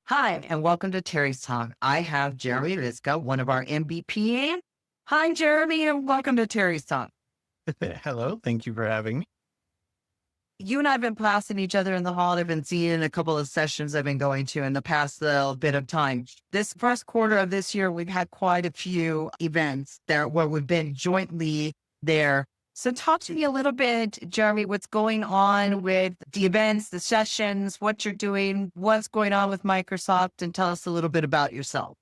Hi, and welcome to Terry's Talk. I have Jeremy Vyska, one of our MVP. Hi, Jeremy, and welcome to Terry's Talk. Hello, thank you for having me. You and I have been passing each other in the hall. I've been seeing in a couple of sessions I've been going to in the past little bit of time. This first quarter of this year, we've had quite a few events there where we've been jointly there. So talk to me a little bit, Jeremy, what's going on with the events, the sessions, what you're doing, what's going on with Microsoft, and tell us a little bit about yourself.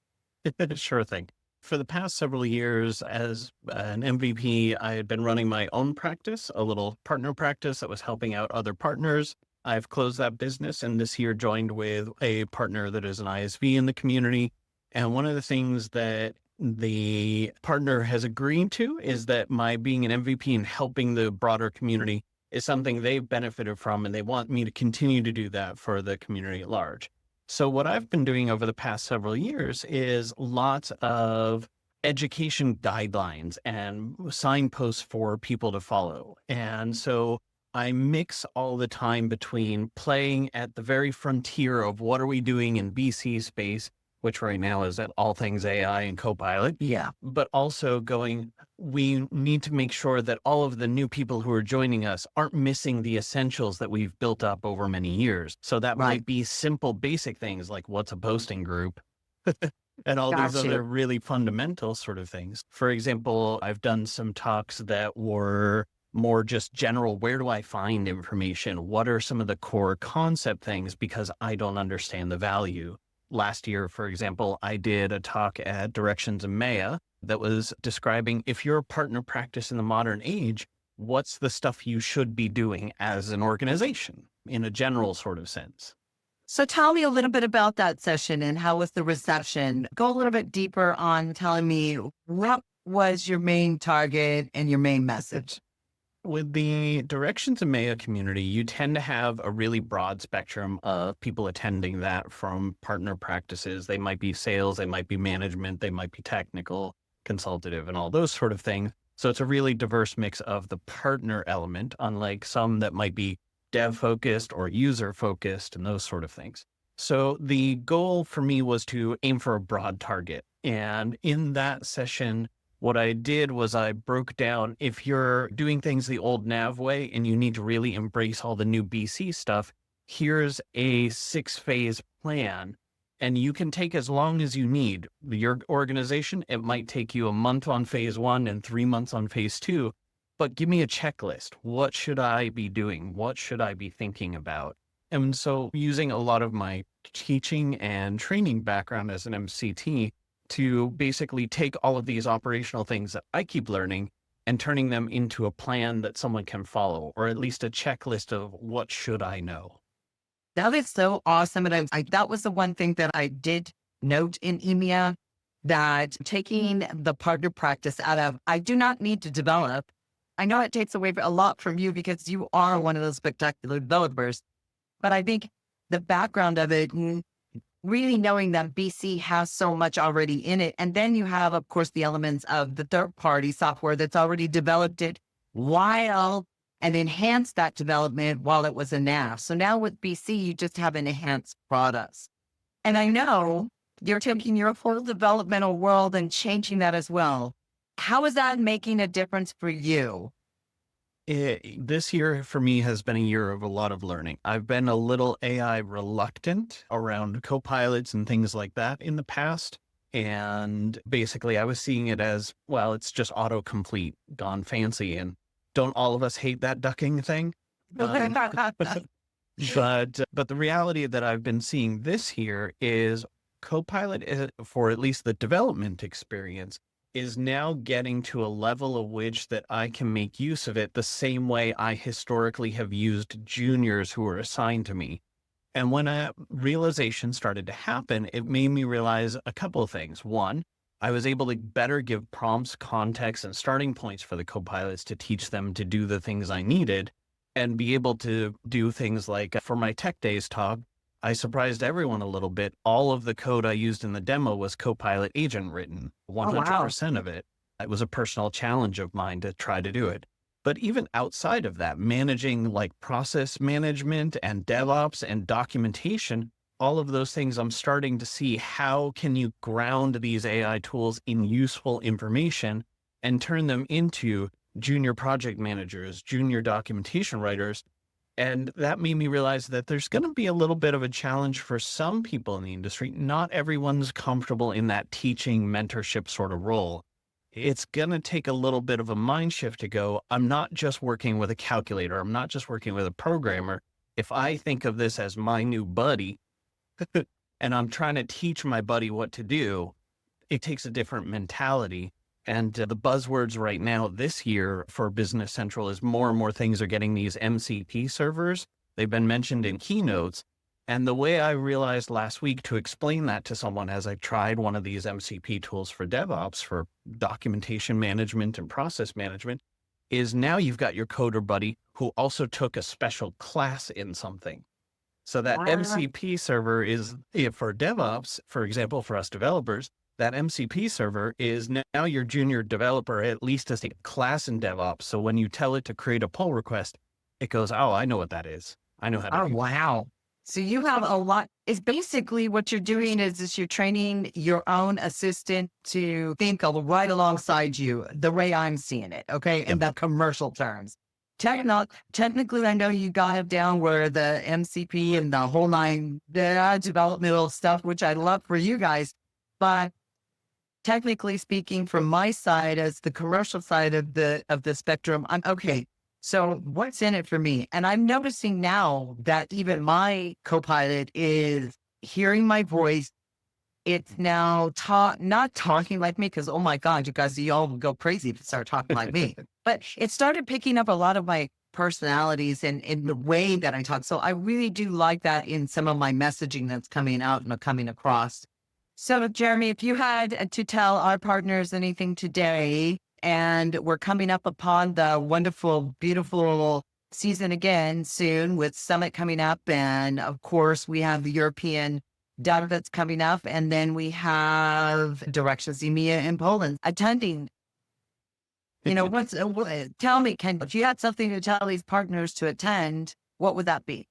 Sure thing. For the past several years as an MVP, I had been running my own practice, a little partner practice that was helping out other partners. I've closed that business and this year joined with a partner that is an ISV in the community. And one of the things that the partner has agreed to is that my being an MVP and helping the broader community is something they've benefited from, and they want me to continue to do that for the community at large. So what I've been doing over the past several years is lots of education guidelines and signposts for people to follow. And so I mix all the time between playing at the very frontier of what are we doing in BC space, which right now is at all things AI and Copilot. Yeah. But also going, we need to make sure that all of the new people who are joining us aren't missing the essentials that we've built up over many years. So that might be simple, basic things like what's a posting group and all these other really fundamental sort of things. For example, I've done some talks that were more just general. Where do I find information? What are some of the core concept things? Because I don't understand the value. Last year, for example, I did a talk at Directions EMEA that was describing if you're a partner practice in the modern age, what's the stuff you should be doing as an organization in a general sort of sense. So tell me a little bit about that session and how was the reception? Go a little bit deeper on telling me what was your main target and your main message. With the Directions EMEA community, you tend to have a really broad spectrum of people attending that from partner practices. They might be sales, they might be management, they might be technical, consultative, and all those sort of things. So it's a really diverse mix of the partner element, unlike some that might be dev focused or user focused and those sort of things. So the goal for me was to aim for a broad target. And in that session, what I did was I broke down, if you're doing things the old nav way and you need to really embrace all the new BC stuff, here's a 6-phase plan. And you can take as long as you need. Your organization, it might take you a month on phase 1 and 3 months on phase 2, but give me a checklist. What should I be doing? What should I be thinking about? And so using a lot of my teaching and training background as an MCT, to basically take all of these operational things that I keep learning and turning them into a plan that someone can follow, or at least a checklist of what should I know. That is so awesome. And that was the one thing that I did note in EMEA, that taking the partner practice out of, I do not need to develop. I know it takes away a lot from you because you are one of those spectacular developers, but I think the background of it, really knowing that BC has so much already in it. And then you have, of course, the elements of the third-party software that's already developed it and enhanced that development while it was a NAV. So now with BC, you just have enhanced products. And I know you're taking your full developmental world and changing that as well. How is that making a difference for you? This year for me has been a year of a lot of learning. I've been a little AI reluctant around copilots and things like that in the past. And basically I was seeing it as, well, it's just autocomplete gone fancy. And don't all of us hate that ducking thing? But the reality that I've been seeing this year is Copilot, for at least the development experience, is now getting to a level of which that I can make use of it the same way I historically have used juniors who were assigned to me. And when a realization started to happen, it made me realize a couple of things. One, I was able to better give prompts, context, and starting points for the copilots to teach them to do the things I needed and be able to do things like, for my Tech Days talk, I surprised everyone a little bit. All of the code I used in the demo was Copilot agent written, 100% of it. It was a personal challenge of mine to try to do it. But even outside of that, managing like process management and DevOps and documentation, all of those things, I'm starting to see how can you ground these AI tools in useful information and turn them into junior project managers, junior documentation writers. And that made me realize that there's going to be a little bit of a challenge for some people in the industry. Not everyone's comfortable in that teaching mentorship sort of role. It's going to take a little bit of a mind shift to go, I'm not just working with a calculator. I'm not just working with a programmer. If I think of this as my new buddy and I'm trying to teach my buddy what to do, it takes a different mentality. And the buzzwords right now this year for Business Central is more and more things are getting these MCP servers. They've been mentioned in keynotes. And the way I realized last week to explain that to someone as I tried one of these MCP tools for DevOps, for documentation management and process management, is now you've got your coder buddy who also took a special class in something. So that MCP server is, for DevOps, for example, for us developers, that MCP server is now your junior developer at least has a class in DevOps. So when you tell it to create a pull request, it goes, oh, I know what that is. I know how to Oh, do that. wow. So you have a lot. It's basically what you're doing is you're training your own assistant to think right alongside you, the way I'm seeing it. Okay. In the commercial terms. Technically, I know you got it down where the MCP and the whole nine, the developmental stuff, which I love for you guys. But technically speaking, from my side as the commercial side of the spectrum, I'm okay. So what's in it for me? And I'm noticing now that even my Copilot is hearing my voice. It's now not talking like me because, oh my God, you guys, you all go crazy if you start talking like me. But it started picking up a lot of my personalities and in the way that I talk. So I really do like that in some of my messaging that's coming out and coming across. So Jeremy, if you had to tell our partners anything today, and we're coming up upon the wonderful, beautiful season again soon with Summit coming up. And of course, we have the European Dev that's coming up. And then we have Directions EMEA in Poland attending. You know, tell me, Ken, if you had something to tell these partners to attend, what would that be?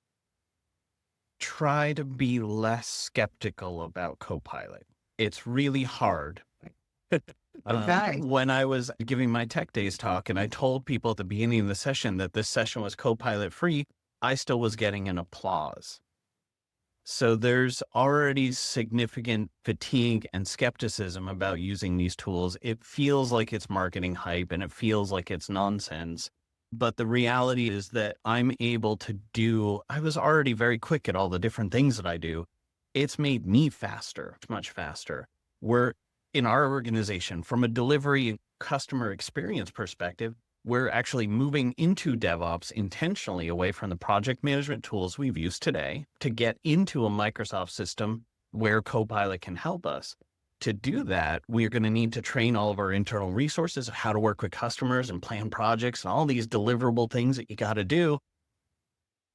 Try to be less skeptical about Copilot. It's really hard. Okay. When I was giving my Tech Days talk and I told people at the beginning of the session that this session was Copilot free, I still was getting an applause. So there's already significant fatigue and skepticism about using these tools. It feels like it's marketing hype and it feels like it's nonsense. But the reality is that I'm able to I was already very quick at all the different things that I do. It's made me faster, much faster. We're in our organization, from a delivery and customer experience perspective, we're actually moving into DevOps intentionally away from the project management tools we've used today to get into a Microsoft system where Copilot can help us. To do that, we're going to need to train all of our internal resources of how to work with customers and plan projects and all these deliverable things that you got to do.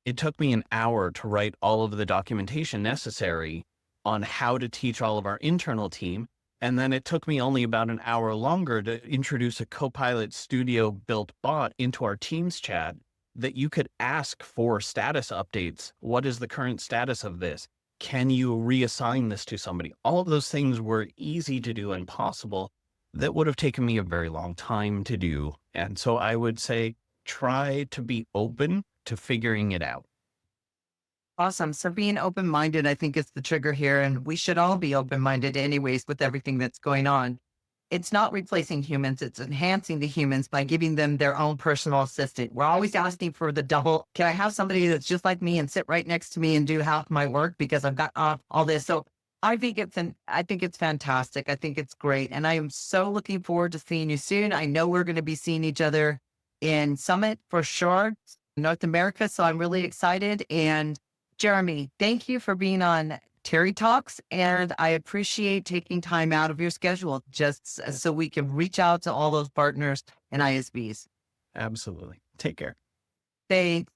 It took me an hour to write all of the documentation necessary on how to teach all of our internal team. And then it took me only about an hour longer to introduce a Copilot Studio built bot into our Teams chat that you could ask for status updates. What is the current status of this? Can you reassign this to somebody? All of those things were easy to do and possible that would have taken me a very long time to do. And so I would say, try to be open to figuring it out. Awesome. So being open-minded, I think is the trigger here. And we should all be open-minded anyways with everything that's going on. It's not replacing humans. It's enhancing the humans by giving them their own personal assistant. We're always asking for the double. Can I have somebody that's just like me and sit right next to me and do half my work because I've got all this. So I think it's fantastic. I think it's great. And I am so looking forward to seeing you soon. I know we're going to be seeing each other in Summit for sure, North America. So I'm really excited. And Jeremy, thank you for being on Terri Talks, and I appreciate taking time out of your schedule just so we can reach out to all those partners and ISVs. Absolutely. Take care. Thanks.